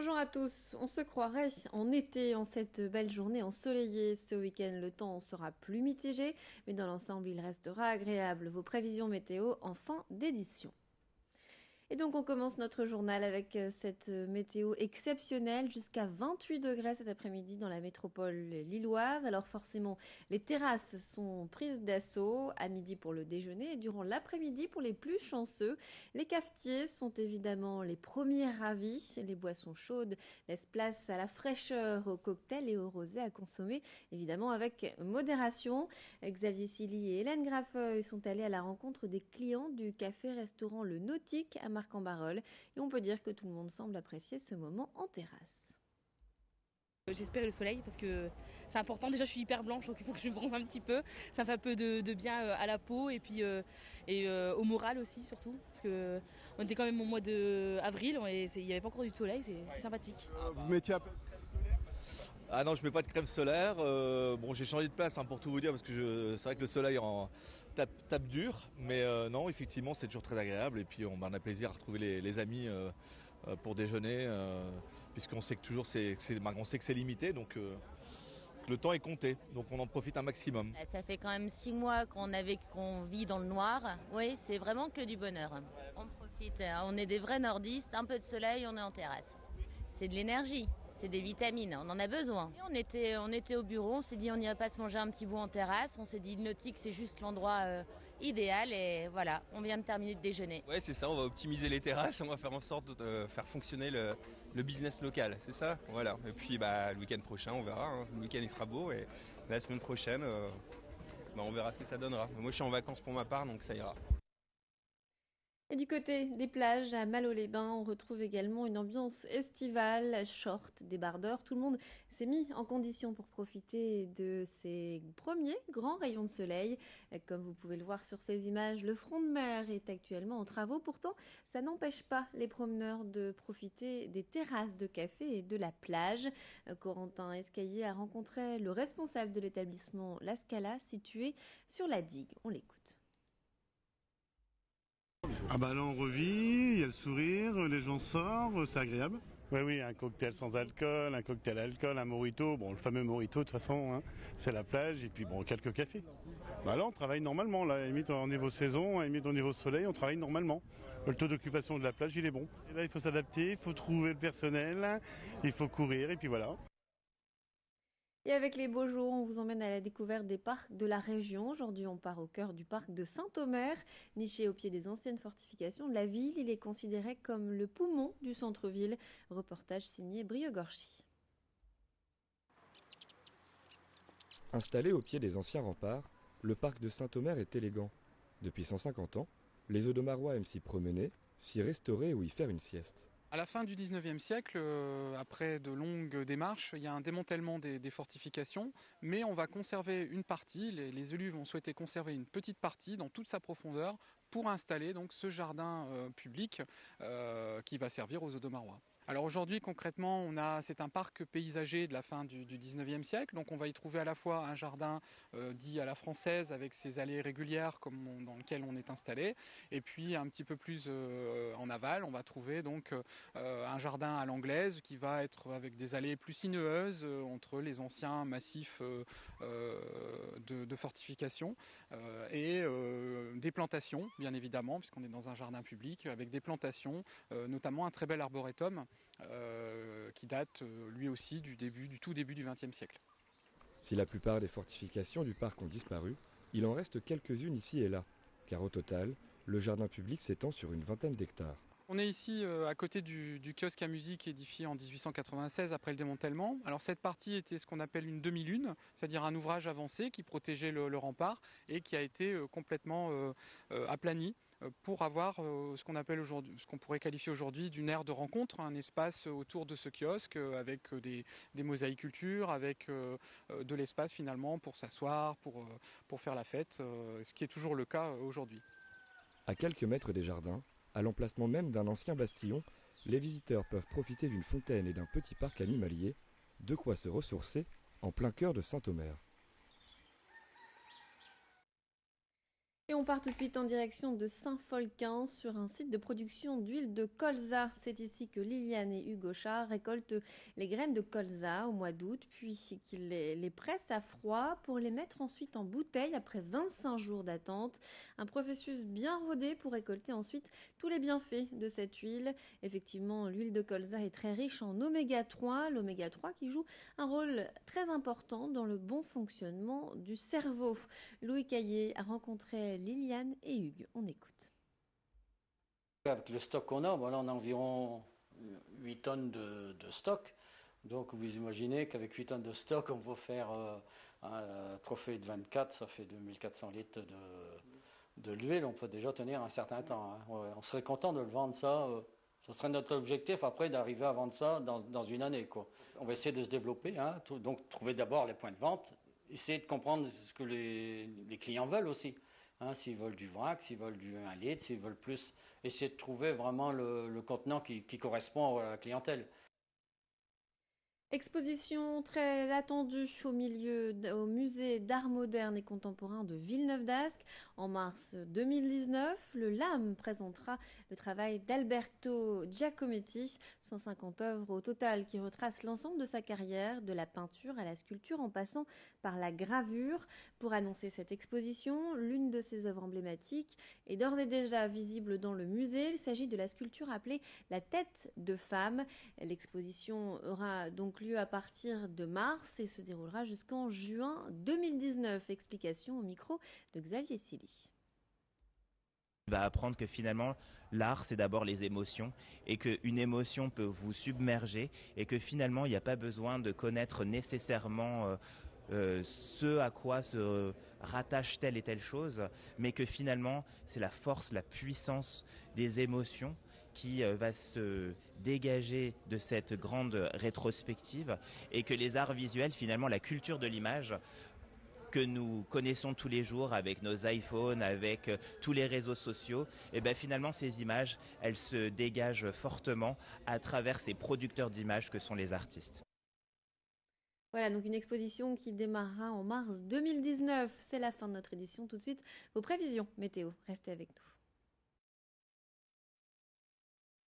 Bonjour à tous, on se croirait en été en cette belle journée ensoleillée. Ce week-end, le temps sera plus mitigé, mais dans l'ensemble, il restera agréable. Vos prévisions météo en fin d'édition. Et donc on commence notre journal avec cette météo exceptionnelle, jusqu'à 28 degrés cet après-midi dans la métropole lilloise. Alors forcément, les terrasses sont prises d'assaut à midi pour le déjeuner et durant l'après-midi pour les plus chanceux. Les cafetiers sont évidemment les premiers ravis. Les boissons chaudes laissent place à la fraîcheur, aux cocktails et aux rosés à consommer, évidemment avec modération. Xavier Silly et Hélène Graffeuil sont allés à la rencontre des clients du café-restaurant Le Nautique à Marc-en-Barœul et on peut dire que tout le monde semble apprécier ce moment en terrasse. J'espère le soleil parce que c'est important. Déjà, je suis hyper blanche, donc il faut que je me bronze un petit peu. Ça fait un peu de bien à la peau et puis au moral aussi, surtout. Parce que on était quand même au mois d'avril et il n'y avait pas encore du soleil, c'est sympathique. Vous mettiez un peu de crème solaire? Ah non, je mets pas de crème solaire. Bon, j'ai changé de place pour tout vous dire parce que c'est vrai que le soleil tape dur, mais non, effectivement, c'est toujours très agréable et puis on a plaisir à retrouver les amis pour déjeuner, puisqu'on sait que toujours on sait que c'est limité, donc le temps est compté, donc on en profite un maximum. Ça fait quand même 6 mois qu'on vit dans le noir. Oui, c'est vraiment que du bonheur. On profite, on est des vrais nordistes, un peu de soleil, on est en terrasse. C'est de l'énergie, c'est des vitamines, on en a besoin. On était au bureau, on s'est dit on n'irait pas se manger un petit bout en terrasse. On s'est dit le Nautique c'est juste l'endroit idéal et voilà, on vient de terminer de déjeuner. Ouais, c'est ça, on va optimiser les terrasses, on va faire en sorte de faire fonctionner le business local, c'est ça. Voilà. Et puis le week-end prochain, on verra, hein. Le week-end il sera beau et la semaine prochaine, on verra ce que ça donnera. Moi je suis en vacances pour ma part, donc ça ira. Et du côté des plages, à Malo-les-Bains, on retrouve également une ambiance estivale, short, débardeur. Tout le monde s'est mis en condition pour profiter de ces premiers grands rayons de soleil. Comme vous pouvez le voir sur ces images, le front de mer est actuellement en travaux. Pourtant, ça n'empêche pas les promeneurs de profiter des terrasses de café et de la plage. Corentin Escaillé a rencontré le responsable de l'établissement La Scala, situé sur la digue. On l'écoute. Ah bah là on revit, il y a le sourire, les gens sortent, c'est agréable. Oui oui, un cocktail sans alcool, un cocktail à alcool, un mojito, bon le fameux mojito de toute façon, hein, c'est la plage et puis bon quelques cafés. Bah là on travaille normalement, là, à la limite au niveau saison, à la limite au niveau soleil, on travaille normalement. Le taux d'occupation de la plage il est bon. Et là il faut s'adapter, il faut trouver le personnel, il faut courir et puis voilà. Et avec les beaux jours, on vous emmène à la découverte des parcs de la région. Aujourd'hui, on part au cœur du parc de Saint-Omer. Niché au pied des anciennes fortifications de la ville, il est considéré comme le poumon du centre-ville. Reportage signé Brio Gorchi. Installé au pied des anciens remparts, le parc de Saint-Omer est élégant. Depuis 150 ans, les Audomarois aiment s'y promener, s'y restaurer ou y faire une sieste. À la fin du XIXe siècle, après de longues démarches, il y a un démantèlement des fortifications, mais on va conserver une partie, les élus vont souhaiter conserver une petite partie dans toute sa profondeur pour installer donc ce jardin public qui va servir aux Audomarois. Alors aujourd'hui concrètement c'est un parc paysager de la fin du XIXe siècle, donc on va y trouver à la fois un jardin dit à la française avec ses allées régulières dans lequel on est installé, et puis un petit peu plus en aval on va trouver donc un jardin à l'anglaise qui va être avec des allées plus sinueuses entre les anciens massifs de fortifications et des plantations bien évidemment puisqu'on est dans un jardin public avec des plantations, notamment un très bel arboretum qui date lui aussi du tout début du XXe siècle. Si la plupart des fortifications du parc ont disparu, il en reste quelques-unes ici et là, car au total, le jardin public s'étend sur une vingtaine d'hectares. On est ici à côté du kiosque à musique édifié en 1896 après le démantèlement. Alors cette partie était ce qu'on appelle une demi-lune, c'est-à-dire un ouvrage avancé qui protégeait le rempart et qui a été complètement aplani pour avoir ce qu'on appelle aujourd'hui, ce qu'on pourrait qualifier aujourd'hui d'une aire de rencontre, un espace autour de ce kiosque avec des mosaïcultures, avec de l'espace finalement pour s'asseoir, pour faire la fête, ce qui est toujours le cas aujourd'hui. À quelques mètres des jardins, à l'emplacement même d'un ancien bastillon, les visiteurs peuvent profiter d'une fontaine et d'un petit parc animalier, de quoi se ressourcer en plein cœur de Saint-Omer. Et on part tout de suite en direction de Saint-Folquin sur un site de production d'huile de colza. C'est ici que Liliane et Hugo Char récoltent les graines de colza au mois d'août, puis qu'ils les pressent à froid pour les mettre ensuite en bouteille après 25 jours d'attente. Un processus bien rodé pour récolter ensuite tous les bienfaits de cette huile. Effectivement, l'huile de colza est très riche en oméga 3, l'oméga 3 qui joue un rôle très important dans le bon fonctionnement du cerveau. Louis Caillé a rencontré Liliane et Hugues. On écoute. Avec le stock qu'on a, voilà, on a environ 8 tonnes de stock. Donc vous imaginez qu'avec 8 tonnes de stock, on peut faire un trophée de 24, ça fait 2400 litres de l'huile. On peut déjà tenir un certain temps. Hein. Ouais, on serait content de le vendre ça. Ce serait notre objectif après d'arriver à vendre ça dans une année, quoi. On va essayer de se développer, hein, donc trouver d'abord les points de vente, essayer de comprendre ce que les clients veulent aussi. Hein, s'ils veulent du vrac, s'ils veulent du 1 litre, s'ils veulent plus, essayer de trouver vraiment le contenant qui correspond à la clientèle. Exposition très attendue au musée d'art moderne et contemporain de Villeneuve-d'Ascq. En mars 2019, le LAM présentera le travail d'Alberto Giacometti, 150 œuvres au total qui retracent l'ensemble de sa carrière, de la peinture à la sculpture en passant par la gravure. Pour annoncer cette exposition, l'une de ses œuvres emblématiques est d'ores et déjà visible dans le musée. Il s'agit de la sculpture appelée la tête de femme. L'exposition aura donc lieu à partir de mars et se déroulera jusqu'en juin 2019. Explication au micro de Xavier Silly. On va apprendre que finalement l'art c'est d'abord les émotions et qu'une émotion peut vous submerger et que finalement il n'y a pas besoin de connaître nécessairement ce à quoi se rattache telle et telle chose, mais que finalement c'est la force, la puissance des émotions qui va se dégager de cette grande rétrospective et que les arts visuels, finalement la culture de l'image que nous connaissons tous les jours avec nos iPhones, avec tous les réseaux sociaux, et bien finalement ces images, elles se dégagent fortement à travers ces producteurs d'images que sont les artistes. Voilà, donc une exposition qui démarrera en mars 2019. C'est la fin de notre édition. Tout de suite, vos prévisions météo. Restez avec nous.